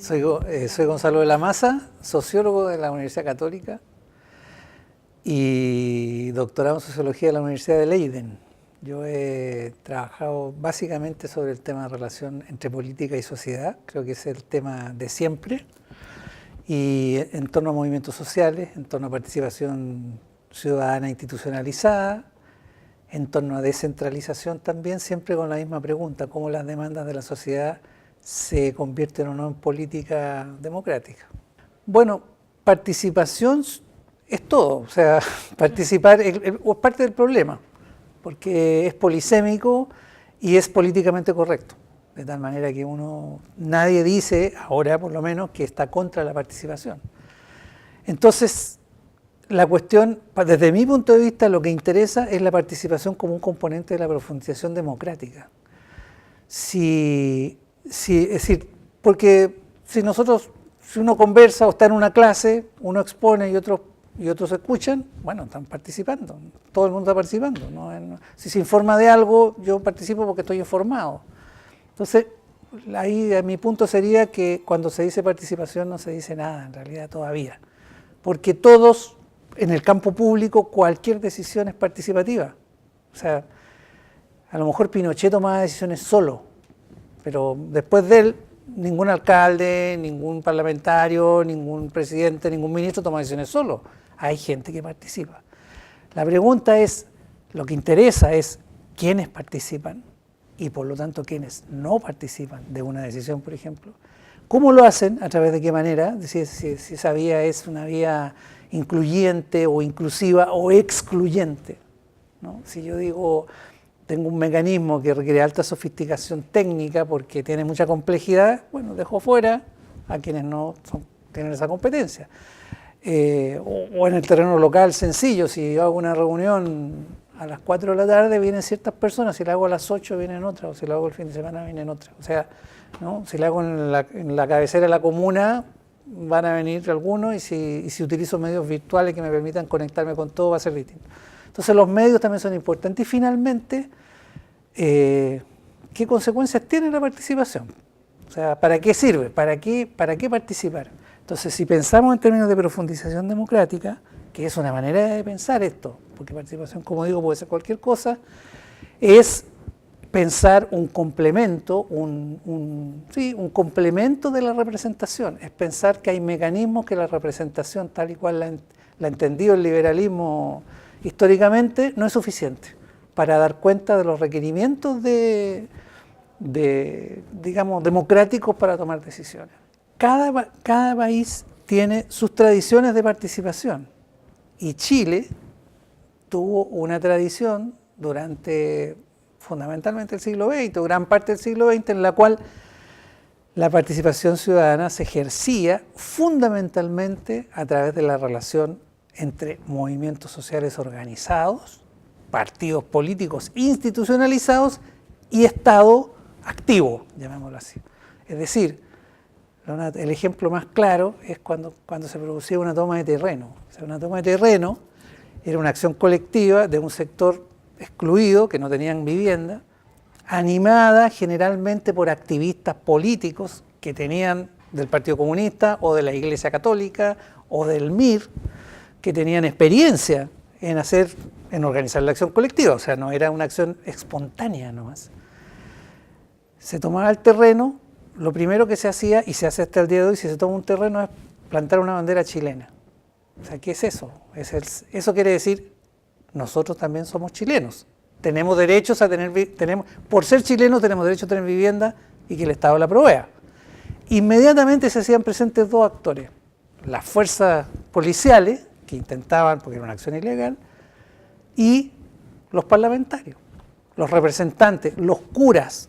Soy Gonzalo de la Maza, sociólogo de la Universidad Católica y doctorado en Sociología de la Universidad de Leiden. Yo he trabajado básicamente sobre el tema de relación entre política y sociedad, creo que es el tema de siempre, y en torno a movimientos sociales, en torno a participación ciudadana institucionalizada, en torno a descentralización también, siempre con la misma pregunta, cómo las demandas de la sociedad se convierten o no en política democrática. Bueno, participación es todo, o sea, participar es parte del problema, porque es polisémico y es políticamente correcto, de tal manera que nadie dice, ahora por lo menos, que está contra la participación. Entonces, la cuestión, desde mi punto de vista, lo que interesa es la participación como un componente de la profundización democrática. Es decir, porque si uno conversa o está en una clase, uno expone y otros escuchan, bueno, están participando, todo el mundo está participando, ¿no? Si se informa de algo, yo participo porque estoy informado. Entonces, ahí mi punto sería que cuando se dice participación no se dice nada, en realidad todavía, porque todos, en el campo público, cualquier decisión es participativa. O sea, a lo mejor Pinochet tomaba decisiones solo, pero después de él, ningún alcalde, ningún parlamentario, ningún presidente, ningún ministro toma decisiones solo. Hay gente que participa. La pregunta es, lo que interesa es quiénes participan y por lo tanto quiénes no participan de una decisión, por ejemplo. ¿Cómo lo hacen? ¿A través de qué manera? Si esa vía es una vía incluyente o inclusiva o excluyente, ¿no? Si yo digo, tengo un mecanismo que requiere alta sofisticación técnica porque tiene mucha complejidad, bueno, dejo fuera a quienes no tienen esa competencia. O en el terreno local sencillo, si yo hago una reunión a las 4 de la tarde vienen ciertas personas, si la hago a las 8 vienen otras, o si la hago el fin de semana vienen otras. O sea, ¿no? Si la hago en la cabecera de la comuna van a venir algunos y si utilizo medios virtuales que me permitan conectarme con todo va a ser distinto. Entonces los medios también son importantes y finalmente, ¿qué consecuencias tiene la participación? O sea, ¿para qué sirve? ¿Para qué participar? Entonces, si pensamos en términos de profundización democrática, que es una manera de pensar esto, porque participación, como digo, puede ser cualquier cosa, es pensar un complemento, un complemento de la representación, es pensar que hay mecanismos que la representación, tal y cual la ha entendido el liberalismo históricamente, no es suficiente para dar cuenta de los requerimientos digamos, democráticos para tomar decisiones. Cada país tiene sus tradiciones de participación y Chile tuvo una tradición durante fundamentalmente el siglo XX, gran parte del siglo XX, en la cual la participación ciudadana se ejercía fundamentalmente a través de la relación entre movimientos sociales organizados, partidos políticos institucionalizados y Estado activo, llamémoslo así. Es decir, el ejemplo más claro es cuando se producía una toma de terreno. O sea, una toma de terreno era una acción colectiva de un sector excluido, que no tenían vivienda, animada generalmente por activistas políticos que tenían del Partido Comunista o de la Iglesia Católica o del MIR, que tenían experiencia en organizar la acción colectiva, o sea, no era una acción espontánea nomás. Se tomaba el terreno, lo primero que se hacía, y se hace hasta el día de hoy, si se toma un terreno, es plantar una bandera chilena. O sea, ¿qué es eso? Eso quiere decir, nosotros también somos chilenos. Tenemos derechos a por ser chilenos tenemos derecho a tener vivienda y que el Estado la provea. Inmediatamente se hacían presentes dos actores, las fuerzas policiales, que intentaban, porque era una acción ilegal, y los parlamentarios, los representantes, los curas,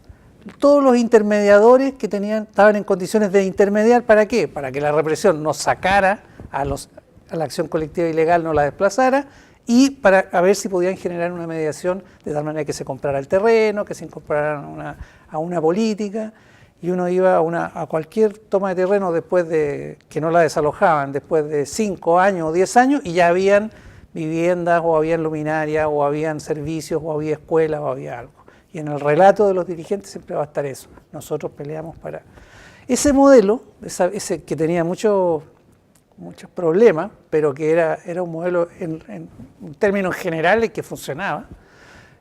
todos los intermediadores que estaban en condiciones de intermediar. ¿Para qué? Para que la represión no sacara a la acción colectiva ilegal, no la desplazara, y para ver si podían generar una mediación de tal manera que se comprara el terreno, que se incorporaran a una política, y uno iba a cualquier toma de terreno después de que no la desalojaban, después de 5 años o 10 años, y ya habían viviendas, o habían luminarias, o habían servicios, o había escuelas, o había algo. Y en el relato de los dirigentes siempre va a estar eso. Nosotros peleamos para... Ese modelo, ese que tenía muchos problemas, pero que era un modelo en términos generales que funcionaba,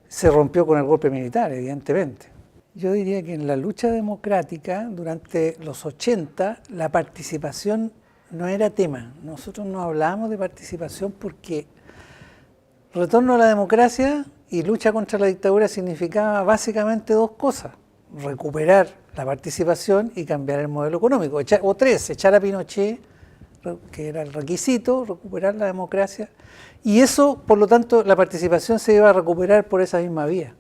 se rompió con el golpe militar, evidentemente. Yo diría que en la lucha democrática, durante los 80, la participación no era tema. Nosotros no hablábamos de participación porque retorno a la democracia y lucha contra la dictadura significaba básicamente dos cosas: recuperar la participación y cambiar el modelo económico. O tres, echar a Pinochet, que era el requisito, recuperar la democracia. Y eso, por lo tanto, la participación se iba a recuperar por esa misma vía.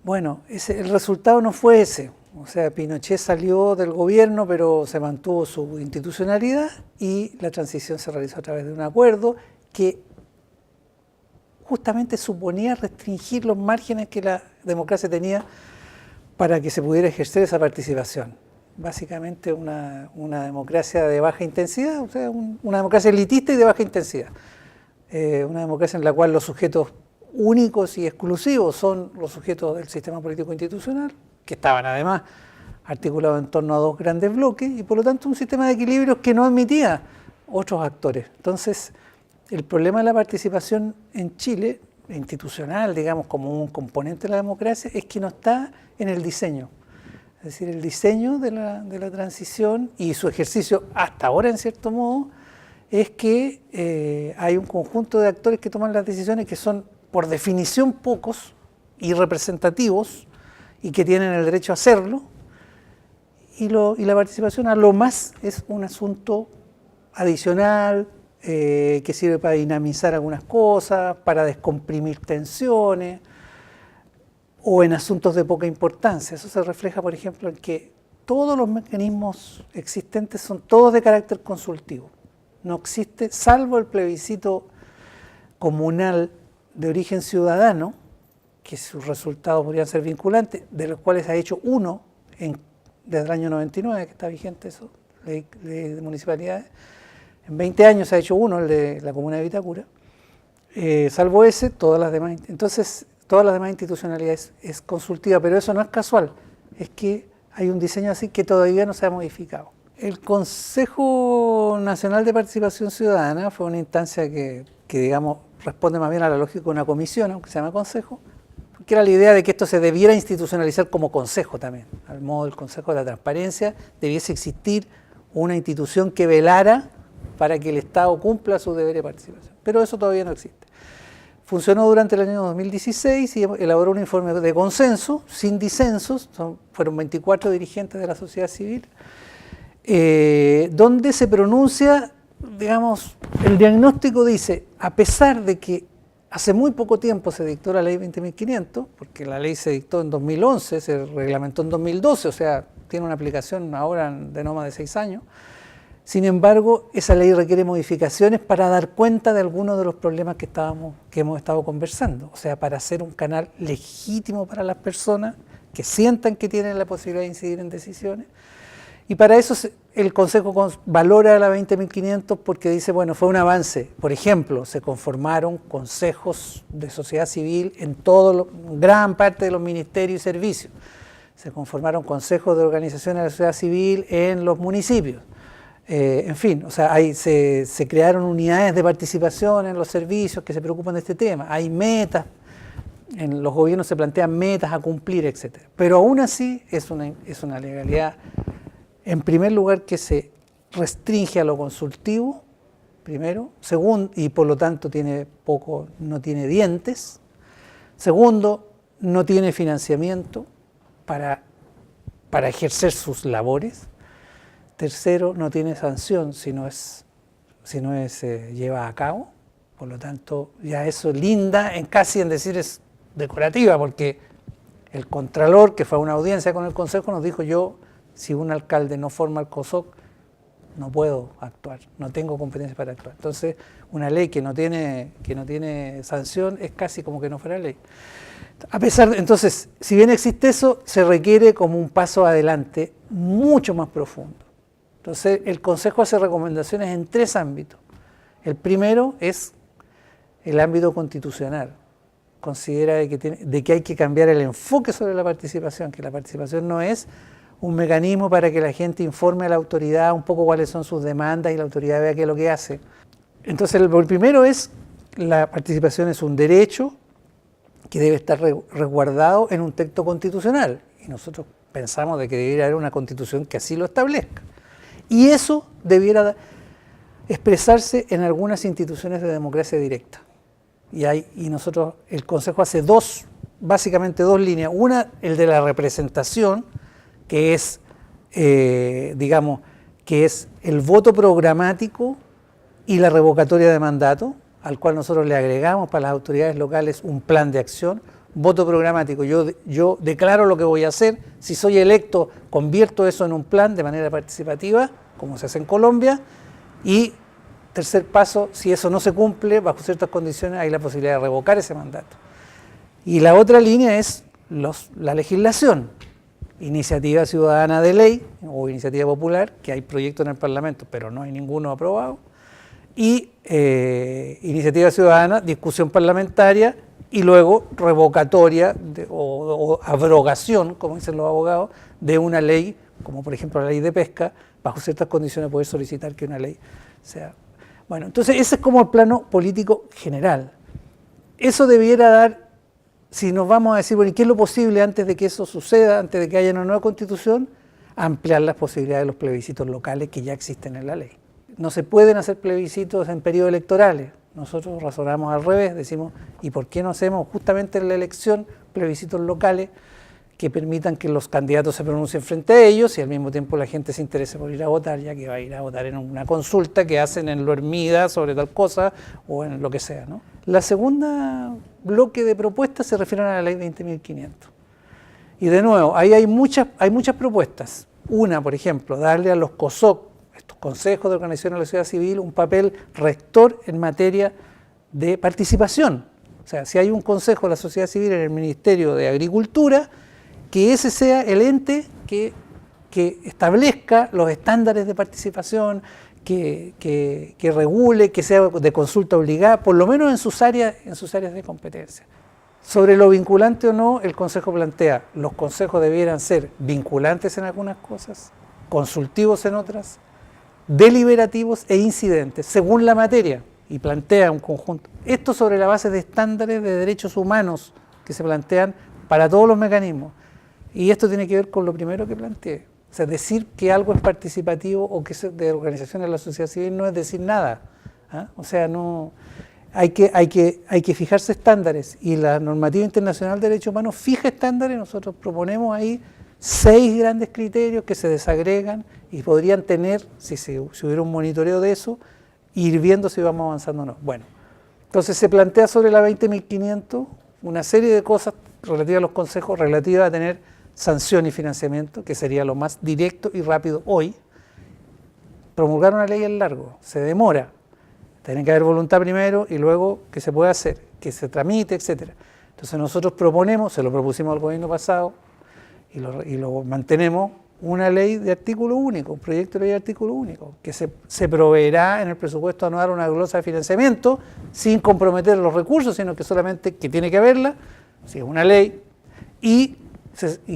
Bueno, el resultado no fue ese. O sea, Pinochet salió del gobierno, pero se mantuvo su institucionalidad y la transición se realizó a través de un acuerdo que justamente suponía restringir los márgenes que la democracia tenía para que se pudiera ejercer esa participación. Básicamente una democracia de baja intensidad, o sea, una democracia elitista y de baja intensidad. Una democracia en la cual los sujetos únicos y exclusivos son los sujetos del sistema político institucional, que estaban además articulados en torno a dos grandes bloques, y por lo tanto un sistema de equilibrios que no admitía otros actores. Entonces, el problema de la participación en Chile, institucional, digamos, como un componente de la democracia, es que no está en el diseño. Es decir, el diseño de la transición y su ejercicio hasta ahora, en cierto modo, es que hay un conjunto de actores que toman las decisiones que son, por definición, pocos y representativos y que tienen el derecho a hacerlo, y la participación a lo más es un asunto adicional que sirve para dinamizar algunas cosas, para descomprimir tensiones, o en asuntos de poca importancia. Eso se refleja, por ejemplo, en que todos los mecanismos existentes son todos de carácter consultivo. No existe, salvo el plebiscito comunal de origen ciudadano, que sus resultados podrían ser vinculantes, de los cuales ha hecho uno desde el año 99, que está vigente eso, ley de municipalidades. En 20 años se ha hecho uno, el de la comuna de Vitacura. Salvo ese, todas las demás. Entonces, todas las demás institucionalidades es consultiva, pero eso no es casual, es que hay un diseño así que todavía no se ha modificado. El Consejo Nacional de Participación Ciudadana fue una instancia que digamos, responde más bien a la lógica de una comisión, aunque se llama consejo, que era la idea de que esto se debiera institucionalizar como consejo también, al modo del Consejo de la Transparencia, debiese existir una institución que velara para que el Estado cumpla su deber de participación, pero eso todavía no existe. Funcionó durante el año 2016 y elaboró un informe de consenso, sin disensos, fueron 24 dirigentes de la sociedad civil, donde se pronuncia, digamos, el diagnóstico dice, a pesar de que hace muy poco tiempo se dictó la ley 20.500, porque la ley se dictó en 2011, se reglamentó en 2012, o sea, tiene una aplicación ahora de no más de 6 años, sin embargo, esa ley requiere modificaciones para dar cuenta de algunos de los problemas que hemos estado conversando. O sea, para hacer un canal legítimo para las personas que sientan que tienen la posibilidad de incidir en decisiones. Y para eso el Consejo valora la 20.500 porque dice, bueno, fue un avance. Por ejemplo, se conformaron consejos de sociedad civil en gran parte de los ministerios y servicios. Se conformaron consejos de organizaciones de la sociedad civil en los municipios. En fin, o sea, se crearon unidades de participación en los servicios que se preocupan de este tema. Hay metas, en los gobiernos se plantean metas a cumplir, etc. Pero aún así es una legalidad, en primer lugar, que se restringe a lo consultivo, primero. Segundo, y por lo tanto no tiene dientes. Segundo, no tiene financiamiento para ejercer sus labores. Tercero, no tiene sanción si no es lleva a cabo, por lo tanto ya eso linda casi en decir es decorativa, porque el Contralor, que fue a una audiencia con el Consejo, nos dijo, si un alcalde no forma el COSOC, no puedo actuar, no tengo competencia para actuar. Entonces, una ley que no tiene sanción es casi como que no fuera ley. Entonces, si bien existe eso, se requiere como un paso adelante mucho más profundo. Entonces, el Consejo hace recomendaciones en 3 ámbitos. El primero es el ámbito constitucional. Considera de que hay que cambiar el enfoque sobre la participación, que la participación no es un mecanismo para que la gente informe a la autoridad un poco cuáles son sus demandas y la autoridad vea qué es lo que hace. Entonces, el primero es, la participación es un derecho que debe estar resguardado en un texto constitucional. Y nosotros pensamos de que debería haber una constitución que así lo establezca. Y eso debiera expresarse en algunas instituciones de democracia directa. Y nosotros, el Consejo hace básicamente dos líneas. Una, el de la representación, que es, digamos, que es el voto programático y la revocatoria de mandato, al cual nosotros le agregamos para las autoridades locales un plan de acción. Voto programático, yo declaro lo que voy a hacer, si soy electo convierto eso en un plan de manera participativa, como se hace en Colombia, y tercer paso, si eso no se cumple, bajo ciertas condiciones hay la posibilidad de revocar ese mandato. Y la otra línea es la legislación, iniciativa ciudadana de ley o iniciativa popular, que hay proyectos en el Parlamento, pero no hay ninguno aprobado, y iniciativa ciudadana, discusión parlamentaria, y luego revocatoria o abrogación, como dicen los abogados, de una ley, como por ejemplo la ley de pesca, bajo ciertas condiciones poder solicitar que una ley sea... Bueno, entonces ese es como el plano político general. Eso debiera dar, si nos vamos a decir, bueno, ¿y qué es lo posible antes de que eso suceda, antes de que haya una nueva constitución? Ampliar las posibilidades de los plebiscitos locales que ya existen en la ley. No se pueden hacer plebiscitos en periodos electorales. Nosotros razonamos al revés, decimos, ¿y por qué no hacemos justamente en la elección plebiscitos locales que permitan que los candidatos se pronuncien frente a ellos y al mismo tiempo la gente se interese por ir a votar, ya que va a ir a votar en una consulta que hacen en lo Hermida sobre tal cosa o en lo que sea, ¿no? La segunda bloque de propuestas se refieren a la ley 20.500. Y de nuevo, ahí hay muchas propuestas. Una, por ejemplo, darle a los COSOC, estos consejos de organización de la sociedad civil, un papel rector en materia de participación. O sea, si hay un consejo de la sociedad civil en el Ministerio de Agricultura, que ese sea el ente que establezca los estándares de participación, que regule, que sea de consulta obligada, por lo menos en sus áreas de competencia. Sobre lo vinculante o no, el Consejo plantea, los consejos debieran ser vinculantes en algunas cosas, consultivos en otras, deliberativos e incidentes, según la materia, y plantea un conjunto. Esto sobre la base de estándares de derechos humanos que se plantean para todos los mecanismos. Y esto tiene que ver con lo primero que planteé. O sea, decir que algo es participativo o que es de organizaciones de la sociedad civil no es decir nada. ¿Ah? O sea, no, hay que fijarse estándares, y la normativa internacional de derechos humanos fija estándares. Nosotros proponemos ahí 6 grandes criterios que se desagregan y podrían tener, si hubiera un monitoreo de eso, ir viendo si vamos avanzando o no. Bueno, entonces se plantea sobre la 20.500 una serie de cosas relativas a los consejos, relativas a tener sanción y financiamiento, que sería lo más directo y rápido hoy. Promulgar una ley es largo, se demora. Tiene que haber voluntad primero y luego que se pueda hacer, que se tramite, etc. Entonces nosotros proponemos, se lo propusimos al gobierno pasado y lo mantenemos, una ley de artículo único, un proyecto de ley de artículo único, que se proveerá en el presupuesto anual una glosa de financiamiento sin comprometer los recursos, sino que solamente que tiene que haberla, si es una ley, y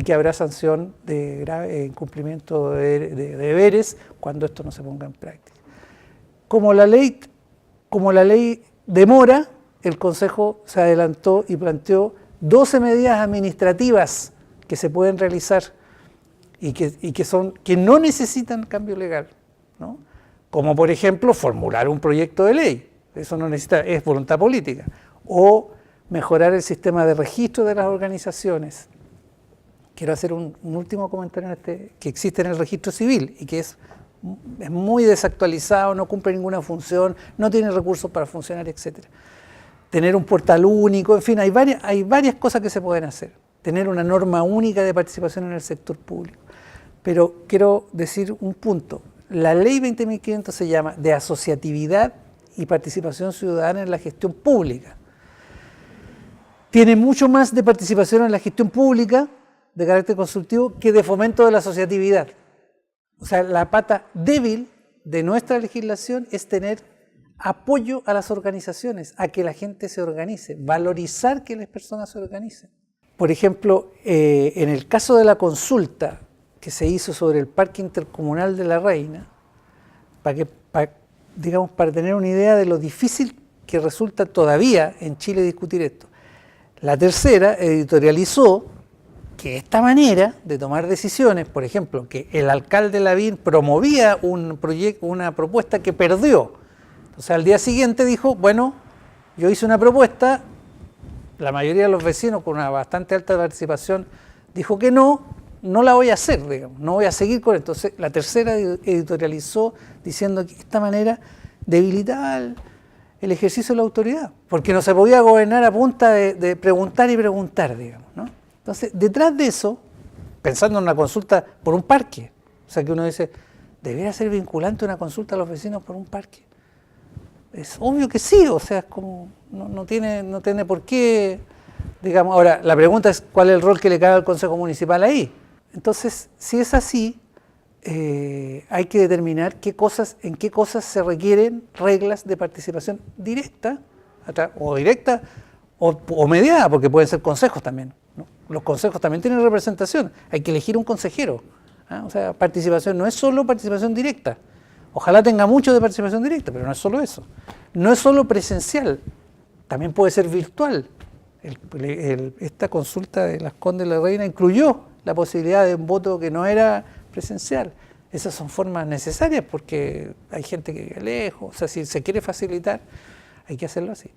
que habrá sanción de grave incumplimiento de deberes cuando esto no se ponga en práctica. Como la ley demora, el Consejo se adelantó y planteó 12 medidas administrativas que se pueden realizar y que no necesitan cambio legal, ¿no? Como por ejemplo formular un proyecto de ley, eso no necesita, es voluntad política, o mejorar el sistema de registro de las organizaciones. Quiero hacer un último comentario que existe en el registro civil y que es muy desactualizado, no cumple ninguna función, no tiene recursos para funcionar, etc. Tener un portal único, en fin, hay varias cosas que se pueden hacer. Tener una norma única de participación en el sector público. Pero quiero decir un punto. La ley 20.500 se llama de asociatividad y participación ciudadana en la gestión pública. Tiene mucho más de participación en la gestión pública de carácter consultivo que de fomento de la asociatividad. O sea, la pata débil de nuestra legislación es tener apoyo a las organizaciones, a que la gente se organice, valorizar que las personas se organicen. Por ejemplo, en el caso de la consulta, que se hizo sobre el Parque Intercomunal de La Reina, digamos, para tener una idea de lo difícil que resulta todavía en Chile discutir esto. La Tercera editorializó que esta manera de tomar decisiones, por ejemplo, que el alcalde Lavín promovía una propuesta que perdió. O sea, al día siguiente dijo, bueno, yo hice una propuesta, la mayoría de los vecinos con una bastante alta participación dijo que no la voy a hacer, digamos, no voy a seguir con esto. Entonces, la Tercera editorializó diciendo que esta manera debilitaba el ejercicio de la autoridad, porque no se podía gobernar a punta de preguntar y preguntar, digamos, ¿no? Entonces, detrás de eso, pensando en una consulta por un parque, o sea que uno dice, ¿debería ser vinculante una consulta a los vecinos por un parque? Es obvio que sí, o sea, es como, no tiene por qué, digamos. Ahora, la pregunta es cuál es el rol que le cabe al Consejo Municipal ahí. Entonces, si es así, hay que determinar en qué cosas se requieren reglas de participación directa o mediada, porque pueden ser consejos también, ¿no? Los consejos también tienen representación, hay que elegir un consejero, ¿ah? O sea, participación no es solo participación directa, ojalá tenga mucho de participación directa, pero no es solo eso, no es solo presencial, también puede ser virtual. Esta consulta de Las Condes de la Reina incluyó la posibilidad de un voto que no era presencial. Esas son formas necesarias porque hay gente que vive lejos, o sea, si se quiere facilitar, hay que hacerlo así.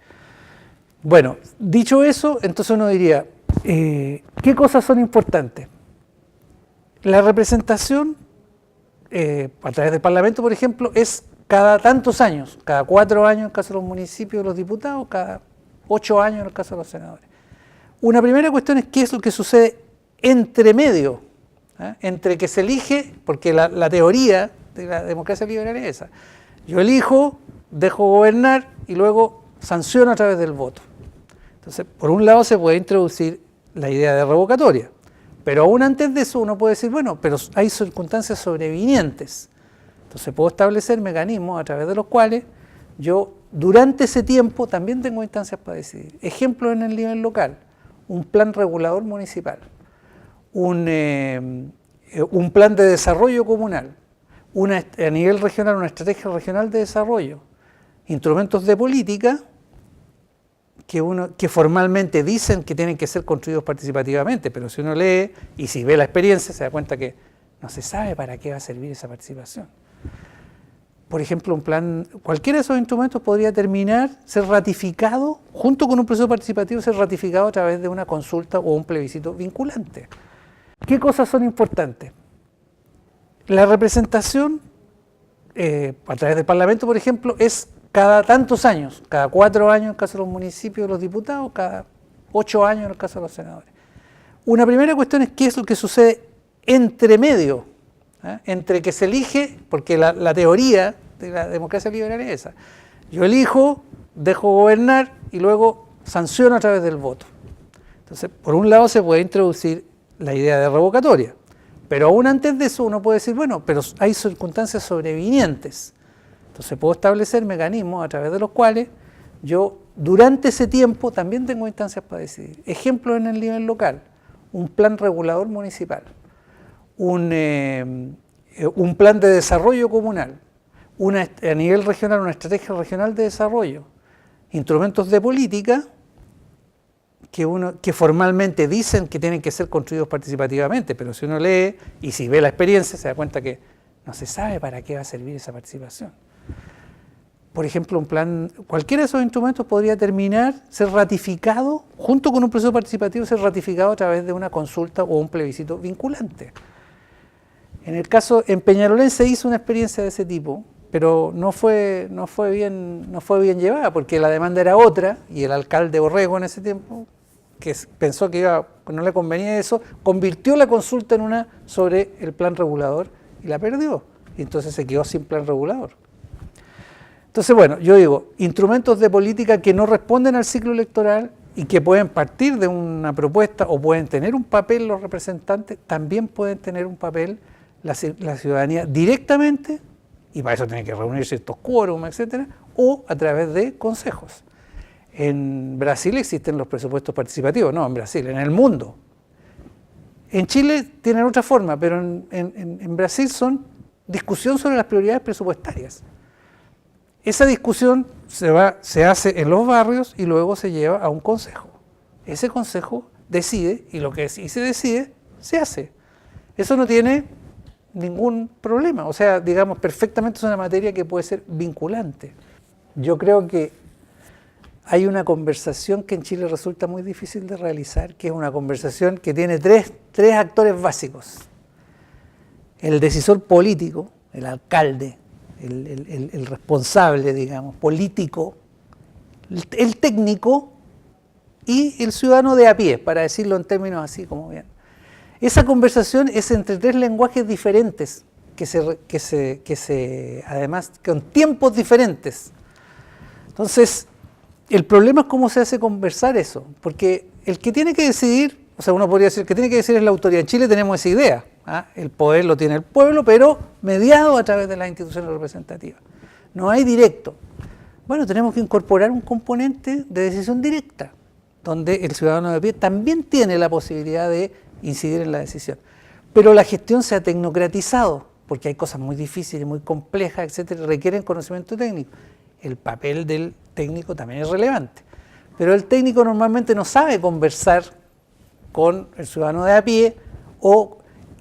Bueno, dicho eso, entonces uno diría, ¿qué cosas son importantes? La representación, a través del Parlamento, por ejemplo, es cada tantos años, cada 4 años en el caso de los municipios, los diputados, cada 8 años en el caso de los senadores. Una primera cuestión es qué es lo que sucede entre medio, entre que se elige, porque la teoría de la democracia liberal es esa. Yo elijo, dejo gobernar y luego sanciono a través del voto. Entonces, por un lado se puede introducir la idea de revocatoria, pero aún antes de eso uno puede decir, bueno, pero hay circunstancias sobrevinientes. Entonces puedo establecer mecanismos a través de los cuales yo durante ese tiempo también tengo instancias para decidir. Ejemplo en el nivel local, un plan regulador municipal, un plan de desarrollo comunal, a nivel regional una estrategia regional de desarrollo, instrumentos de política que formalmente dicen que tienen que ser construidos participativamente, pero si uno lee y si ve la experiencia se da cuenta que no se sabe para qué va a servir esa participación. Por ejemplo, un plan, cualquiera de esos instrumentos podría ser ratificado, junto con un proceso participativo, ser ratificado a través de una consulta o un plebiscito vinculante. ¿Qué cosas son importantes? La representación, a través del Parlamento, por ejemplo, es cada tantos años, cada 4 años en el caso de los municipios, los diputados, cada 8 años en el caso de los senadores. Una primera cuestión es qué es lo que sucede entre medio, entre que se elige, porque la teoría de la democracia liberal es esa. Yo elijo, dejo gobernar y luego sanciono a través del voto. Entonces, por un lado se puede introducir la idea de revocatoria, pero aún antes de eso uno puede decir, bueno, pero hay circunstancias sobrevinientes. Entonces puedo establecer mecanismos a través de los cuales yo durante ese tiempo también tengo instancias para decidir. Ejemplo en el nivel local, un plan regulador municipal, un plan de desarrollo comunal, a nivel regional una estrategia regional de desarrollo, instrumentos de política que formalmente dicen que tienen que ser construidos participativamente, pero si uno lee y si ve la experiencia se da cuenta que no se sabe para qué va a servir esa participación. Por ejemplo, cualquiera de esos instrumentos podría ser ratificado, junto con un proceso participativo, ser ratificado a través de una consulta o un plebiscito vinculante. En Peñalolén se hizo una experiencia de ese tipo, pero no fue bien llevada, porque la demanda era otra, y el alcalde Orrego en ese tiempo, que pensó que no le convenía eso, convirtió la consulta en una sobre el plan regulador y la perdió, y entonces se quedó sin plan regulador. Entonces, bueno, yo digo, instrumentos de política que no responden al ciclo electoral y que pueden partir de una propuesta o pueden tener un papel los representantes, también pueden tener un papel la ciudadanía directamente, y para eso tienen que reunirse estos quórum, etcétera, o a través de consejos. En Brasil existen los presupuestos participativos, no en Brasil, en el mundo. En Chile tienen otra forma, pero en Brasil son discusión sobre las prioridades presupuestarias. Esa discusión se hace en los barrios y luego se lleva a un consejo. Ese consejo decide y lo que sí se decide, se hace. Eso no tiene ningún problema. O sea, digamos, perfectamente es una materia que puede ser vinculante. Yo creo que hay una conversación que en Chile resulta muy difícil de realizar, que es una conversación que tiene tres actores básicos. El decisor político, el alcalde, el responsable, digamos, político, el técnico y el ciudadano de a pie, para decirlo en términos así como bien. Esa conversación es entre tres lenguajes diferentes, además, con tiempos diferentes. Entonces, el problema es cómo se hace conversar eso, porque el que tiene que decidir, o sea, uno podría decir, el que tiene que decidir es la autoridad. En Chile tenemos esa idea, ¿ah? El poder lo tiene el pueblo, pero mediado a través de las instituciones representativas. No hay directo. Bueno, tenemos que incorporar un componente de decisión directa, donde el ciudadano de pie también tiene la posibilidad de incidir en la decisión. Pero la gestión se ha tecnocratizado, porque hay cosas muy difíciles, muy complejas, etcétera, requieren conocimiento técnico. El papel del técnico también es relevante. Pero el técnico normalmente no sabe conversar con el ciudadano de a pie,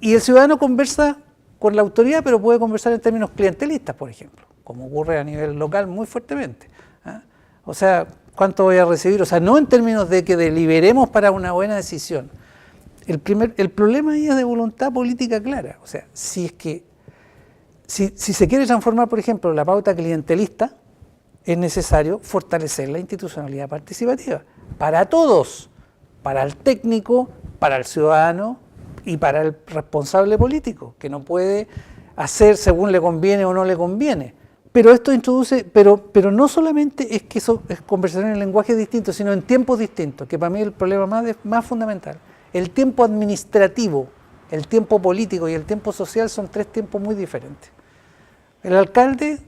y el ciudadano conversa con la autoridad, pero puede conversar en términos clientelistas, por ejemplo, como ocurre a nivel local muy fuertemente. ¿Ah? O sea, ¿cuánto voy a recibir? O sea, no en términos de que deliberemos para una buena decisión. El problema ahí es de voluntad política clara. O sea, si se quiere transformar, por ejemplo, la pauta clientelista, es necesario fortalecer la institucionalidad participativa para todos, para el técnico, para el ciudadano y para el responsable político, que no puede hacer según le conviene o no le conviene. Pero esto introduce, pero no solamente es que eso es conversación en lenguajes distintos, sino en tiempos distintos, que para mí es el problema más fundamental. El tiempo administrativo, el tiempo político y el tiempo social son tres tiempos muy diferentes. El alcalde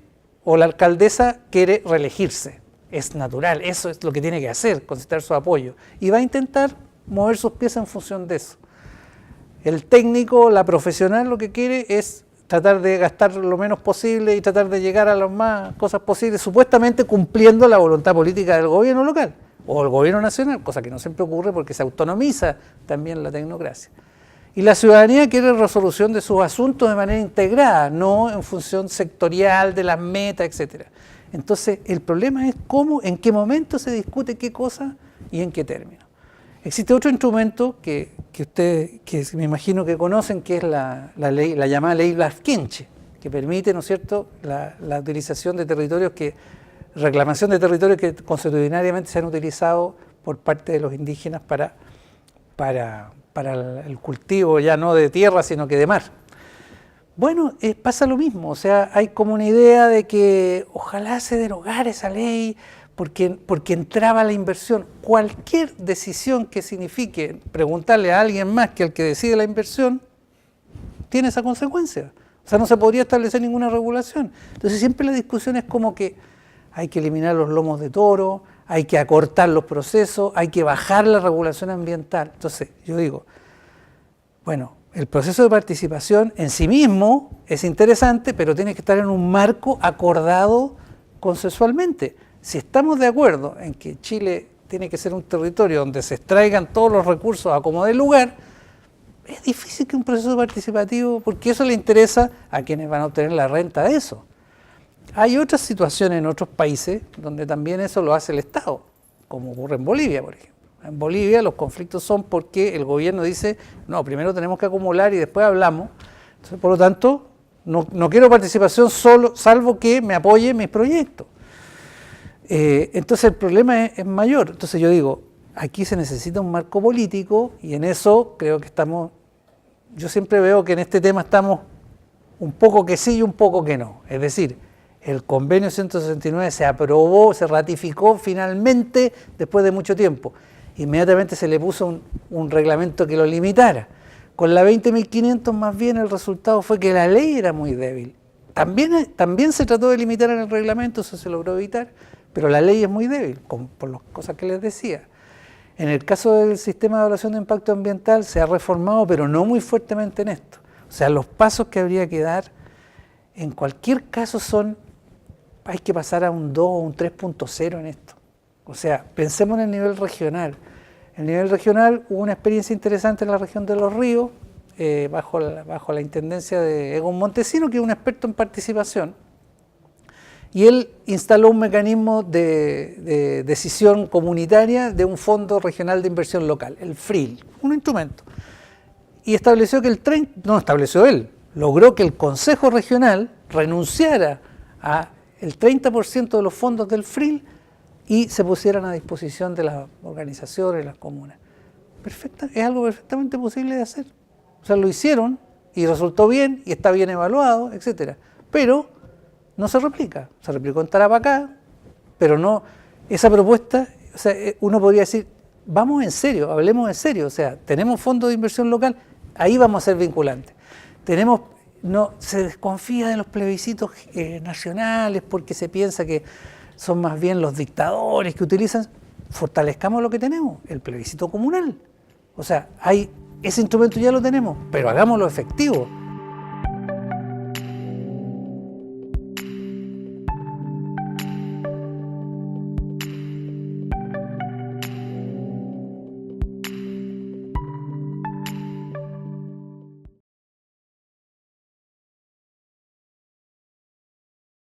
o la alcaldesa quiere reelegirse, es natural, eso es lo que tiene que hacer, concentrar su apoyo, y va a intentar mover sus pies en función de eso. El técnico, la profesional, lo que quiere es tratar de gastar lo menos posible y tratar de llegar a las más cosas posibles, supuestamente cumpliendo la voluntad política del gobierno local o el gobierno nacional, cosa que no siempre ocurre porque se autonomiza también la tecnocracia. Y la ciudadanía quiere resolución de sus asuntos de manera integrada, no en función sectorial de las metas, etc. Entonces, el problema es cómo, en qué momento se discute qué cosa y en qué término. Existe otro instrumento que ustedes, que me imagino que conocen, que es la llamada ley Lafkenche, que permite, ¿no es cierto?, la utilización de territorios reclamación de territorios que consuetudinariamente se han utilizado por parte de los indígenas para el cultivo ya no de tierra, sino que de mar. Bueno, pasa lo mismo, o sea, hay como una idea de que ojalá se derogara esa ley porque entraba la inversión. Cualquier decisión que signifique preguntarle a alguien más que al que decide la inversión, tiene esa consecuencia. O sea, no se podría establecer ninguna regulación. Entonces siempre la discusión es como que hay que eliminar los lomos de toro, hay que acortar los procesos, hay que bajar la regulación ambiental. Entonces, yo digo, bueno, el proceso de participación en sí mismo es interesante, pero tiene que estar en un marco acordado consensualmente. Si estamos de acuerdo en que Chile tiene que ser un territorio donde se extraigan todos los recursos a como dé lugar, es difícil que un proceso participativo, porque eso le interesa a quienes van a obtener la renta de eso. Hay otras situaciones en otros países donde también eso lo hace el Estado, como ocurre en Bolivia, por ejemplo. En Bolivia los conflictos son porque el gobierno dice, no, primero tenemos que acumular y después hablamos. Entonces, por lo tanto, no quiero participación salvo que me apoye mis proyectos. Entonces el problema es mayor. Entonces yo digo, aquí se necesita un marco político y en eso creo que yo siempre veo que en este tema estamos un poco que sí y un poco que no. Es decir, el convenio 169 se aprobó, se ratificó finalmente después de mucho tiempo. Inmediatamente se le puso un reglamento que lo limitara. Con la 20.500 más bien el resultado fue que la ley era muy débil. También se trató de limitar en el reglamento, eso se logró evitar, pero la ley es muy débil, por las cosas que les decía. En el caso del sistema de evaluación de impacto ambiental se ha reformado, pero no muy fuertemente en esto. O sea, los pasos que habría que dar, en cualquier caso hay que pasar a un 2 o un 3.0 en esto. O sea, pensemos en el nivel regional. En el nivel regional hubo una experiencia interesante en la región de Los Ríos, bajo la intendencia de Egon Montesino, que es un experto en participación, y él instaló un mecanismo de decisión comunitaria de un fondo regional de inversión local, el FRIL, un instrumento. Y estableció que logró que el Consejo Regional renunciara a el 30% de los fondos del FRIL y se pusieran a disposición de las organizaciones, las comunas. Es algo perfectamente posible de hacer. O sea, lo hicieron y resultó bien y está bien evaluado, etcétera. Pero no se replica. Se replicó en Tarapacá, pero no. Esa propuesta, o sea, uno podría decir, vamos en serio, hablemos en serio. O sea, tenemos fondos de inversión local, ahí vamos a ser vinculantes. Se desconfía de los plebiscitos nacionales porque se piensa que son más bien los dictadores que utilizan. Fortalezcamos lo que tenemos, el plebiscito comunal. O sea, ese instrumento ya lo tenemos, pero hagámoslo efectivo.